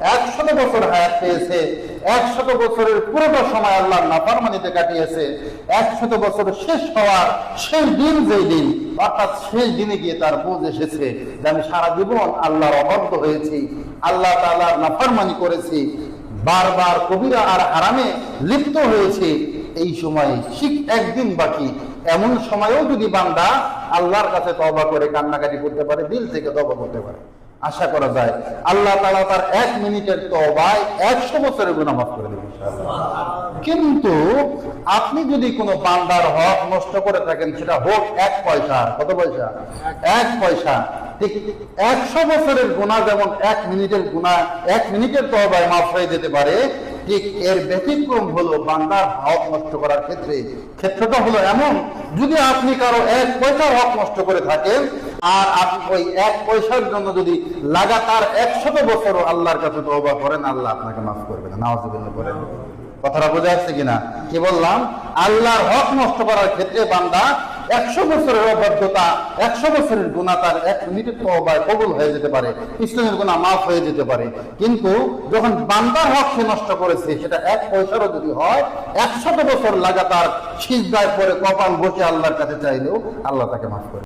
100 বছর হায়াত পেয়েছে, 100 বছরের পুরোটা সময় আল্লাহর নাফরমানিতে কাটিয়েছে। 100 বছর শেষ হওয়ার সেই দিন, যেই দিন অর্থাৎ শেষ দিনে গিয়ে তার বুঝ এসেছে যে আমি সারা জীবন আল্লাহর অবাধ্য হয়েছি, আল্লাহ তাআলার নাফরমানি করেছি, বারবার কবিরা আর হারামে লিপ্ত হয়েছে। এই সময় ঠিক একদিন বাকি, এমন সময়েও যদি বান্দা আল্লাহর কাছে তওবা করে কান্নাকাটি করতে পারে, দিল থেকে তওবা করতে পারে, আশা করা যায় আল্লাহ তাআলা তার 1 মিনিটের তওবায় 100 বছরের গুনাহ মাফ করে দেবেন ইনশাআল্লাহ। কিন্তু আপনি যদি কোনো বান্দার হক নষ্ট করে থাকেন, সেটা হোক 1 পয়সা, কত পয়সা? 1 পয়সা। ঠিক 100 বছরের গুনাহ যেমন 1 মিনিটের গুনাহ 1 মিনিটের তওবায় মাফ হয়ে যেতে পারে, ঠিক এর ব্যতিক্রম হলো বান্দার হক নষ্ট করার ক্ষেত্রটা হলো এমন, যদি আপনি কারো 1 পয়সার হক নষ্ট করে থাকেন আর আপনি ওই 1 পয়সার জন্য যদি লাগাতার 100 বছরও আল্লাহর কাছে তওবা করেন, আল্লাহ আপনাকে মাফ করবে না। নাউযুবিল্লাহ করেন। কথাটা বোঝা যাচ্ছে কিনা? কি বললাম? আল্লাহর হক নষ্ট করার ক্ষেত্রে বান্দা 100 বছরের অবাধ্যতা, 100 বছরের গুনাহ তার 1 মিনিটের তওবায় কবুল হয়ে যেতে পারে, ইসলামের গুনাহ মাফ হয়ে যেতে পারে। কিন্তু যখন বান্দার হক সে নষ্ট করেছে, সেটা 1 পয়সারও যদি হয়, 100 বছর লাগাতার সিজদায় পড়ে কপাল বসে আল্লাহর কাছে চাইলেও আল্লাহ তাকে মাফ করে।